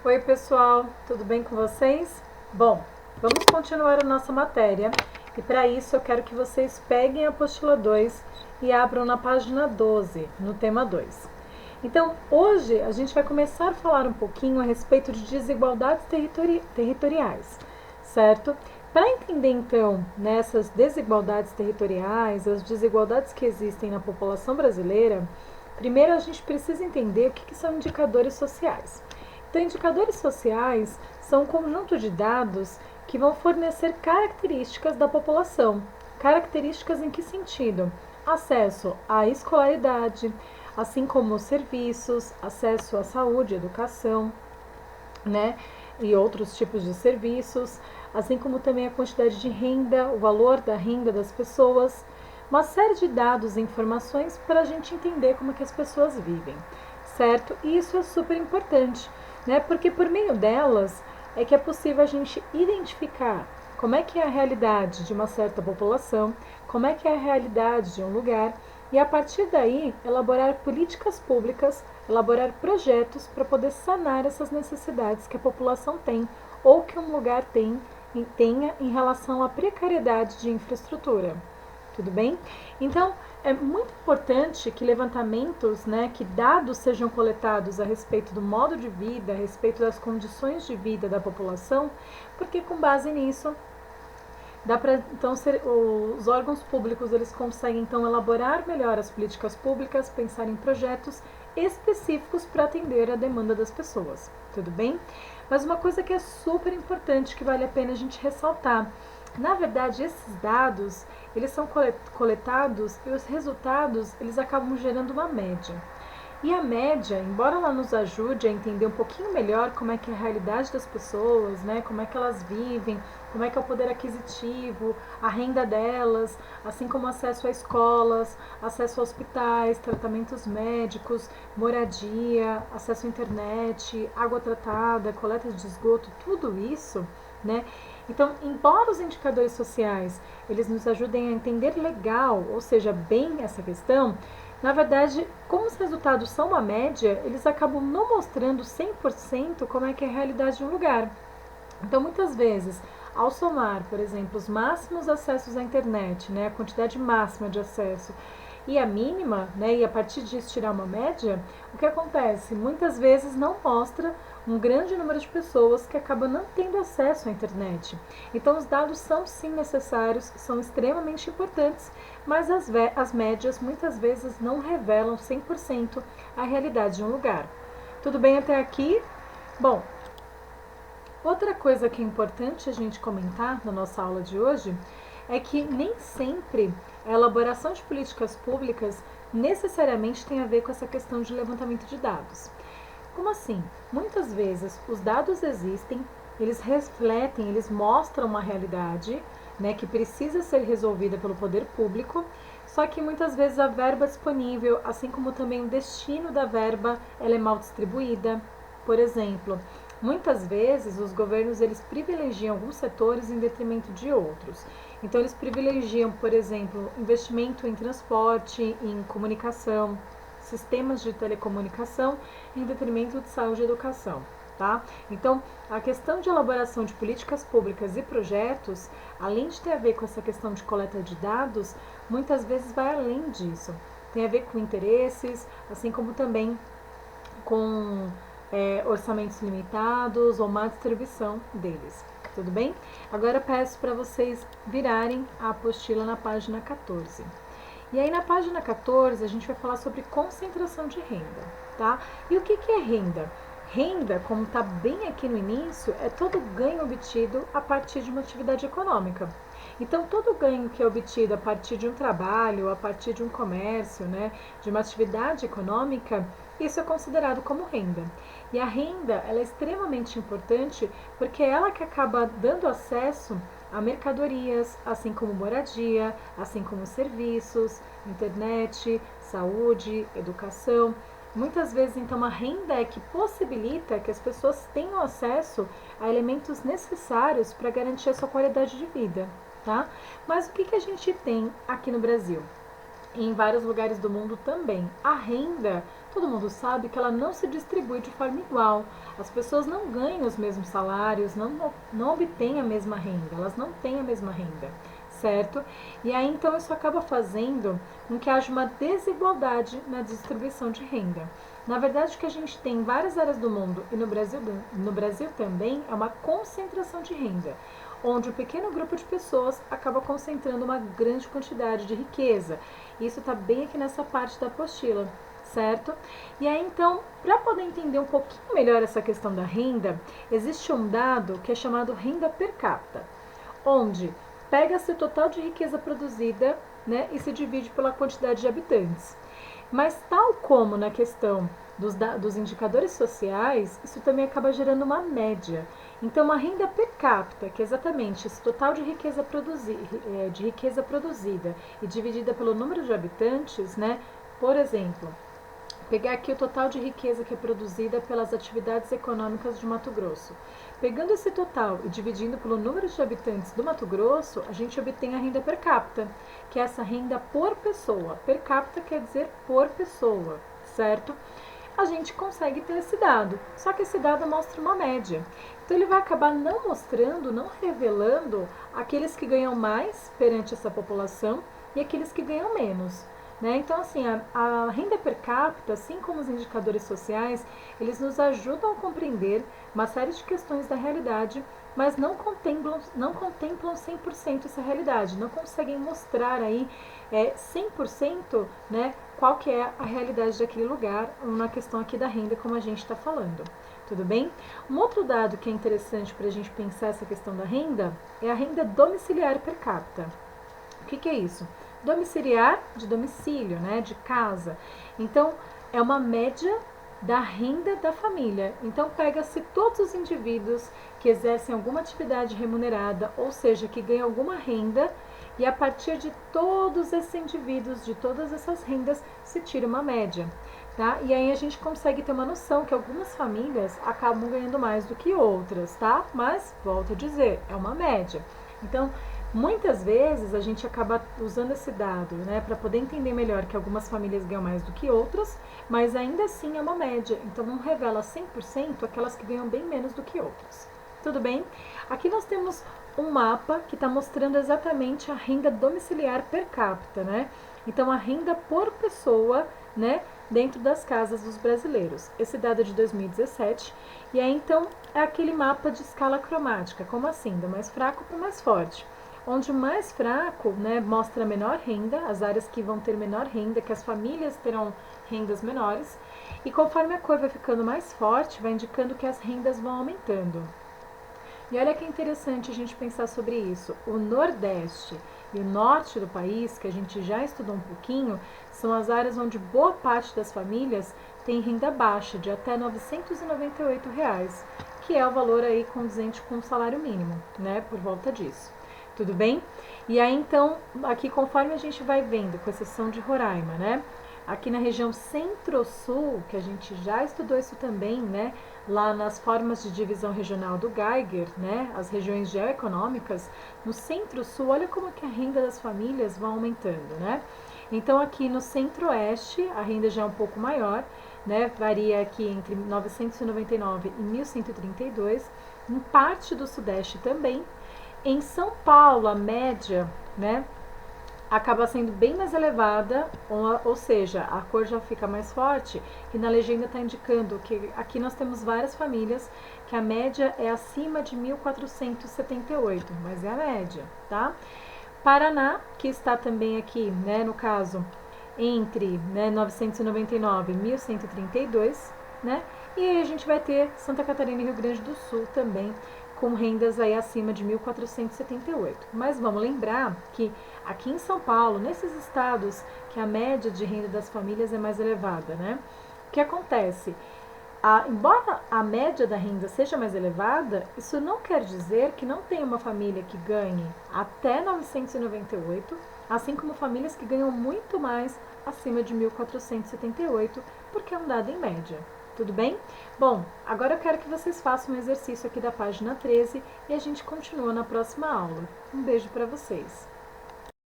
Oi, pessoal, tudo bem com vocês? Bom, vamos continuar a nossa matéria e para isso eu quero que vocês peguem a apostila 2 e abram na página 12, no tema 2. Então, hoje a gente vai começar a falar um pouquinho a respeito de desigualdades territoriais, certo? Para entender então nessas desigualdades territoriais, as desigualdades que existem na população brasileira, primeiro a gente precisa entender o que são indicadores sociais. Então, indicadores sociais são um conjunto de dados que vão fornecer características da população. Características em que sentido? Acesso à escolaridade, assim como serviços, acesso à saúde, educação, né? E outros tipos de serviços, assim como também a quantidade de renda, o valor da renda das pessoas, uma série de dados e informações para a gente entender como que as pessoas vivem, certo? E isso é super importante, né? Porque por meio delas é que é possível a gente identificar como é que é a realidade de uma certa população, como é que é a realidade de um lugar e a partir daí elaborar políticas públicas, elaborar projetos para poder sanar essas necessidades que a população tem ou que um lugar tenha em relação à precariedade de infraestrutura. Tudo bem? Então, é muito importante que levantamentos, que dados sejam coletados a respeito do modo de vida, a respeito das condições de vida da população, porque com base nisso dá para então os órgãos públicos eles conseguem então elaborar melhor as políticas públicas, pensar em projetos específicos para atender a demanda das pessoas, tudo bem? Mas uma coisa que é super importante que vale a pena a gente ressaltar, na verdade esses dados eles são coletados e os resultados eles acabam gerando uma média. E a média, embora ela nos ajude a entender um pouquinho melhor como é que é a realidade das pessoas, como é que elas vivem, como é que é o poder aquisitivo, a renda delas, assim como acesso a escolas, acesso a hospitais, tratamentos médicos, moradia, acesso à internet, água tratada, coleta de esgoto, tudo isso, né? Então, embora os indicadores sociais eles nos ajudem a entender legal, ou seja, bem essa questão, na verdade, como os resultados são uma média, eles acabam não mostrando 100% como é que é a realidade de um lugar. Então, muitas vezes, ao somar, por exemplo, os máximos acessos à internet, a quantidade máxima de acesso, e a mínima, e a partir disso tirar uma média, o que acontece? Muitas vezes não mostra um grande número de pessoas que acabam não tendo acesso à internet. Então, os dados são sim necessários, são extremamente importantes, mas as médias muitas vezes não revelam 100% a realidade de um lugar. Tudo bem até aqui? Bom, outra coisa que é importante a gente comentar na nossa aula de hoje é que nem sempre a elaboração de políticas públicas necessariamente tem a ver com essa questão de levantamento de dados. Como assim? Muitas vezes os dados existem, eles refletem, eles mostram uma realidade, que precisa ser resolvida pelo poder público, só que muitas vezes a verba disponível, assim como também o destino da verba, ela é mal distribuída. Por exemplo, muitas vezes os governos eles privilegiam alguns setores em detrimento de outros. Então eles privilegiam, por exemplo, investimento em transporte, em comunicação, sistemas de telecomunicação, em detrimento de saúde e educação. Tá? Então, a questão de elaboração de políticas públicas e projetos, além de ter a ver com essa questão de coleta de dados, muitas vezes vai além disso. Tem a ver com interesses, assim como também com orçamentos limitados ou má distribuição deles. Tudo bem? Agora peço para vocês virarem a apostila na página 14. E aí na página 14 a gente vai falar sobre concentração de renda, tá? E o que é renda? Renda, como está bem aqui no início, é todo ganho obtido a partir de uma atividade econômica. Então, todo ganho que é obtido a partir de um trabalho, a partir de um comércio, de uma atividade econômica, isso é considerado como renda. E a renda ela é extremamente importante porque é ela que acaba dando acesso a mercadorias, assim como moradia, assim como serviços, internet, saúde, educação. Muitas vezes, então, a renda é que possibilita que as pessoas tenham acesso a elementos necessários para garantir a sua qualidade de vida, tá? Mas o que a gente tem aqui no Brasil? em vários lugares do mundo também. A renda, todo mundo sabe que ela não se distribui de forma igual. As pessoas não ganham os mesmos salários, não obtêm a mesma renda, elas não têm a mesma renda, certo? E aí então isso acaba fazendo com que haja uma desigualdade na distribuição de renda. Na verdade, o que a gente tem em várias áreas do mundo e no Brasil também é uma concentração de renda, onde um pequeno grupo de pessoas acaba concentrando uma grande quantidade de riqueza. Isso está bem aqui nessa parte da apostila, certo? E aí então, para poder entender um pouquinho melhor essa questão da renda, existe um dado que é chamado renda per capita, onde pega-se o total de riqueza produzida, né, e se divide pela quantidade de habitantes. Mas tal como na questão dos indicadores sociais, isso também acaba gerando uma média. Então, uma renda per capita, que é exatamente esse total de riqueza produzida e dividida pelo número de habitantes, né? Por exemplo, pegar aqui o total de riqueza que é produzida pelas atividades econômicas de Mato Grosso. Pegando esse total e dividindo pelo número de habitantes do Mato Grosso, a gente obtém a renda per capita, que é essa renda por pessoa. Per capita quer dizer por pessoa, certo? A gente consegue ter esse dado, só que esse dado mostra uma média. Então ele vai acabar não mostrando, não revelando aqueles que ganham mais perante essa população e aqueles que ganham menos. Né? Então, assim, a renda per capita, assim como os indicadores sociais, eles nos ajudam a compreender uma série de questões da realidade, mas não contemplam 100% essa realidade, não conseguem mostrar aí 100%, né, qual que é a realidade daquele lugar, na questão aqui da renda, como a gente está falando. Tudo bem? Um outro dado que é interessante para a gente pensar essa questão da renda é a renda domiciliar per capita. O que é isso? Domiciliar, de domicílio, né, de casa. Então, é uma média da renda da família. Então, pega-se todos os indivíduos que exercem alguma atividade remunerada, ou seja, que ganham alguma renda, e a partir de todos esses indivíduos, de todas essas rendas, se tira uma média. Tá? E aí a gente consegue ter uma noção que algumas famílias acabam ganhando mais do que outras, tá? Mas, volto a dizer, é uma média. Então, muitas vezes a gente acaba usando esse dado, né, para poder entender melhor que algumas famílias ganham mais do que outras, mas ainda assim é uma média, então não revela 100% aquelas que ganham bem menos do que outras. Tudo bem? Aqui nós temos um mapa que está mostrando exatamente a renda domiciliar per capita, né? Então a renda por pessoa, né, dentro das casas dos brasileiros. Esse dado é de 2017, e aí então é aquele mapa de escala cromática, como assim, do mais fraco para o mais forte. Onde o mais fraco, né, mostra a menor renda, as áreas que vão ter menor renda, que as famílias terão rendas menores, e conforme a cor vai ficando mais forte, vai indicando que as rendas vão aumentando. E olha que interessante a gente pensar sobre isso. O Nordeste e o Norte do país, que a gente já estudou um pouquinho, são as áreas onde boa parte das famílias tem renda baixa, de até R$ 998, que é o valor aí condizente com o salário mínimo, né, por volta disso. Tudo bem? E aí, então, aqui conforme a gente vai vendo, com exceção de Roraima, né? Aqui na região Centro-Sul, que a gente já estudou isso também, né? Lá nas formas de divisão regional do Geiger, né? As regiões geoeconômicas, no Centro-Sul, olha como que a renda das famílias vai aumentando, né? Então, aqui no Centro-Oeste, a renda já é um pouco maior, né? Varia aqui entre 999 e 1132, em parte do Sudeste também. Em São Paulo, a média, né, acaba sendo bem mais elevada, ou seja, a cor já fica mais forte, e na legenda está indicando que aqui nós temos várias famílias que a média é acima de 1.478, mas é a média, tá? Paraná, que está também aqui, né, no caso, entre 999 e 1.132, né? E aí a gente vai ter Santa Catarina e Rio Grande do Sul também, com rendas aí acima de 1.478. Mas vamos lembrar que aqui em São Paulo, nesses estados que a média de renda das famílias é mais elevada, né? O que acontece? Embora a média da renda seja mais elevada, isso não quer dizer que não tem uma família que ganhe até 998, assim como famílias que ganham muito mais acima de 1.478, porque é um dado em média. Tudo bem? Bom, agora eu quero que vocês façam um exercício aqui da página 13 e a gente continua na próxima aula. Um beijo para vocês!